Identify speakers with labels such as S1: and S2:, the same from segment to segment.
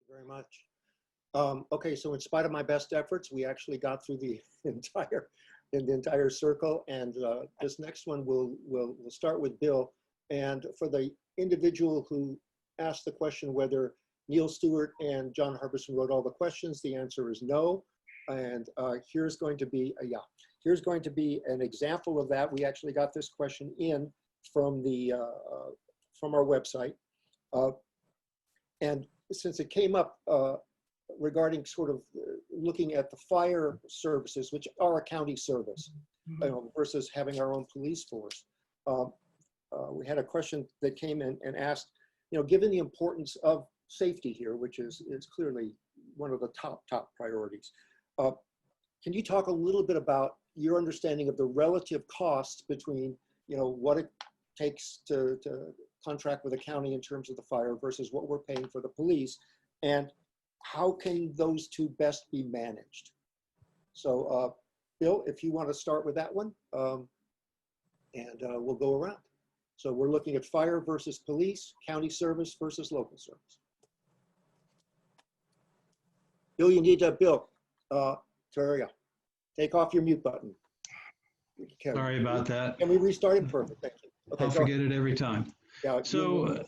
S1: Very much. Okay, so in spite of my best efforts, we actually got through the entire circle, and this next one we'll start with Bill. And for the individual who asked the question whether Neil Stewart and John Harbison wrote all the questions, the answer is no. And here's going to be here's going to be an example of that. We actually got this question in from the from our website, and since it came up regarding sort of looking at the fire services, which are a county service, versus having our own police force. We had a question that came in and asked, given the importance of safety here, which is clearly one of the top priorities, can you talk a little bit about your understanding of the relative costs between, what it takes to contract with a county in terms of the fire versus what we're paying for the police, and how can those two best be managed? So Bill, if you want to start with that one, and we'll go around. So we're looking at fire versus police, county service versus local service. Bill, you need to, Terria, take off your mute button.
S2: Sorry about that.
S1: Can we restart it? Perfect, thank you. Okay,
S2: I'll forget it every time.
S1: Yeah,
S2: so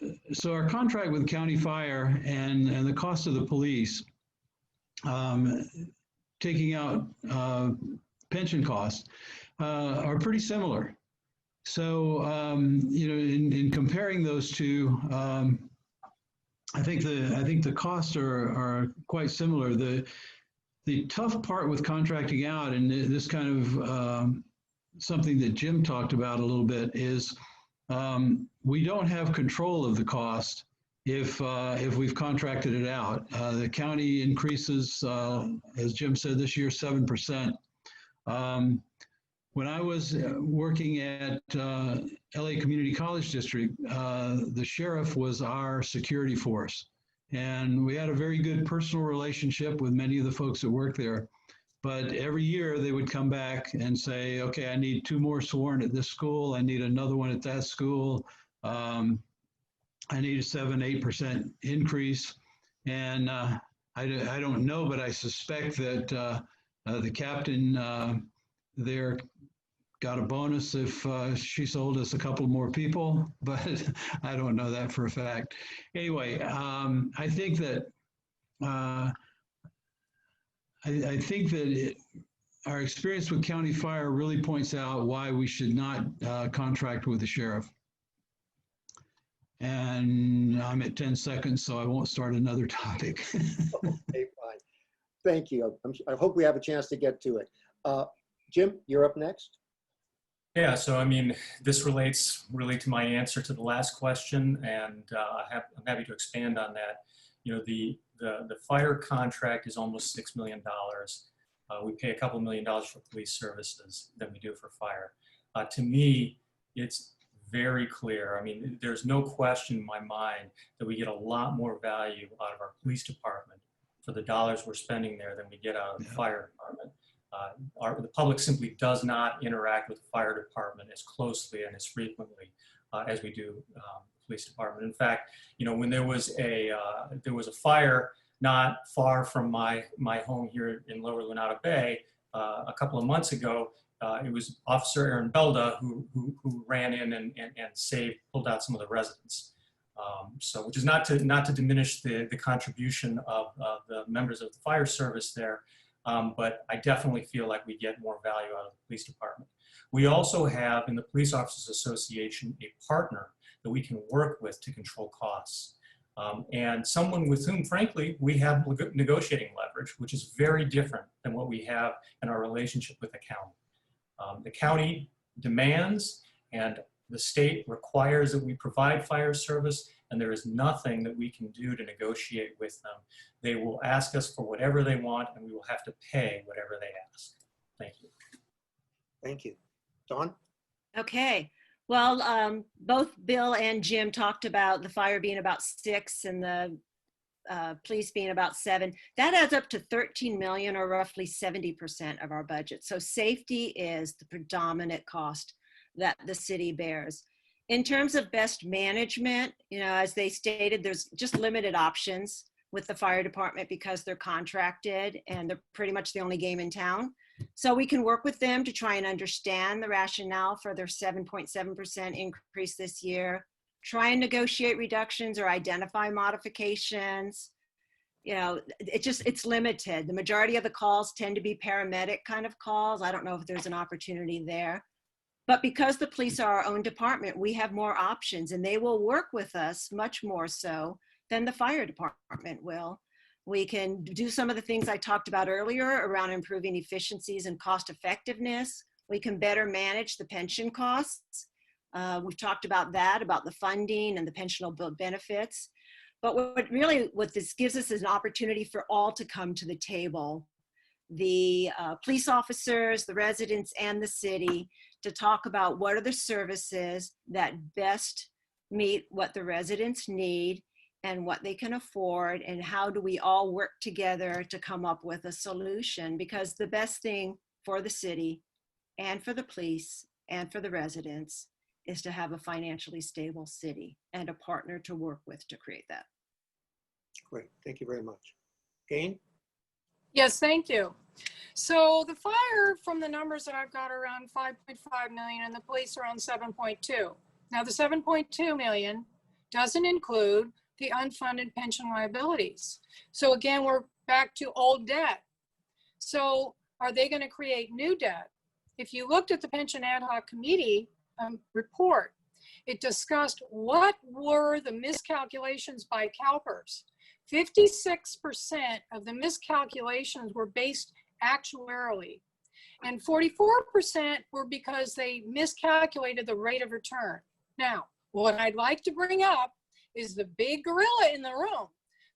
S2: our contract with County Fire and the cost of the police, taking out pension costs, are pretty similar. So, in comparing those two, I think the costs are quite similar. The tough part with contracting out, and this kind of something that Jim talked about a little bit, is we don't have control of the cost if we've contracted it out. The county increases, as Jim said, this year 7%. When I was working at LA Community College District, the sheriff was our security force. And we had a very good personal relationship with many of the folks that worked there. But every year they would come back and say, okay, I need 2 more sworn at this school. I need another one at that school. I need a 7-8% increase. And I don't know, but I suspect that the captain there got a bonus if she sold us a couple more people, but I don't know that for a fact. Anyway, I think that our experience with County Fire really points out why we should not contract with the sheriff. And I'm at 10 seconds, so I won't start another topic.
S1: Okay, fine. Thank you. I hope we have a chance to get to it. Jim, you're up next.
S3: Yeah, so I mean, this relates really to my answer to the last question, and I'm happy to expand on that. The fire contract is almost $6 million. We pay a couple $1 million for police services than we do for fire. To me, it's very clear. I mean, there's no question in my mind that we get a lot more value out of our police department for the dollars we're spending there than we get out of the fire department. The public simply does not interact with the fire department as closely and as frequently as we do the police department. In fact, when there was a fire not far from my home here in Lower Lunada Bay a couple of months ago, it was Officer Aaron Belda who ran in and pulled out some of the residents. So, which is not to diminish the contribution of the members of the fire service there. But I definitely feel like we get more value out of the police department. We also have in the Police Officers Association a partner that we can work with to control costs. And someone with whom, frankly, we have negotiating leverage, which is very different than what we have in our relationship with the county. The county demands and the state requires that we provide fire service, and there is nothing that we can do to negotiate with them. They will ask us for whatever they want, and we will have to pay whatever they ask. Thank you.
S1: Thank you. Dawn?
S4: Okay. Well, both Bill and Jim talked about the fire being about 6 and the police being about 7. That adds up to 13 million, or roughly 70% of our budget. So safety is the predominant cost that the city bears. In terms of best management, as they stated, there's just limited options. with the fire department because they're contracted and they're pretty much the only game in town. So we can work with them to try and understand the rationale for their 7.7% increase this year, try and negotiate reductions or identify modifications. You know, it's limited. The majority of the calls tend to be paramedic kind of calls. I don't know if there's an opportunity there. But because the police are our own department, we have more options and they will work with us much more so than the fire department will. We can do some of the things I talked about earlier around improving efficiencies and cost effectiveness. We can better manage the pension costs. We've talked about that, about the funding and the pensionable benefits. But what this gives us is an opportunity for all to come to the table. The police officers, the residents, and the city to talk about what are the services that best meet what the residents need and what they can afford, and how do we all work together to come up with a solution, because the best thing for the city and for the police and for the residents is to have a financially stable city and a partner to work with to create that.
S1: Great, thank you very much. Jane?
S5: Yes, thank you. So the fire, from the numbers that I've got, around 5.5 million and the police around 7.2. Now the 7.2 million doesn't include the unfunded pension liabilities. So again, we're back to old debt. So are they going to create new debt? If you looked at the pension ad hoc committee report, it discussed what were the miscalculations by CalPERS. 56% of the miscalculations were based actuarially, and 44% were because they miscalculated the rate of return. Now, what I'd like to bring up is the big gorilla in the room.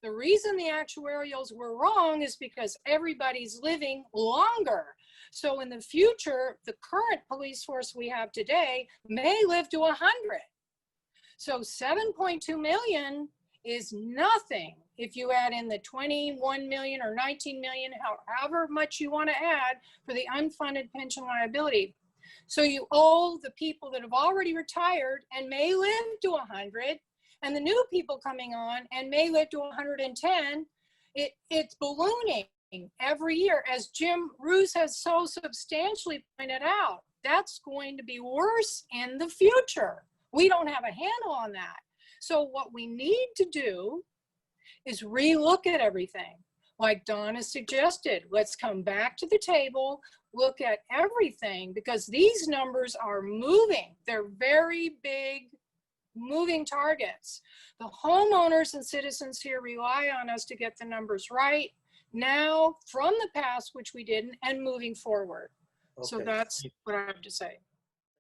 S5: The reason the actuarials were wrong is because everybody's living longer. So in the future, the current police force we have today may live to 100. So 7.2 million is nothing if you add in the 21 million or 19 million, however much you want to add for the unfunded pension liability. So you owe the people that have already retired and may live to 100, and the new people coming on and may live to 110. It's ballooning every year. As Jim Roos has so substantially pointed out, that's going to be worse in the future. We don't have a handle on that. So what we need to do is relook at everything. Like Donna suggested, let's come back to the table, look at everything, because these numbers are moving. They're very big moving targets. The homeowners and citizens here rely on us to get the numbers right now, from the past, which we didn't, and moving forward.
S1: Okay.
S5: So that's what I have to say.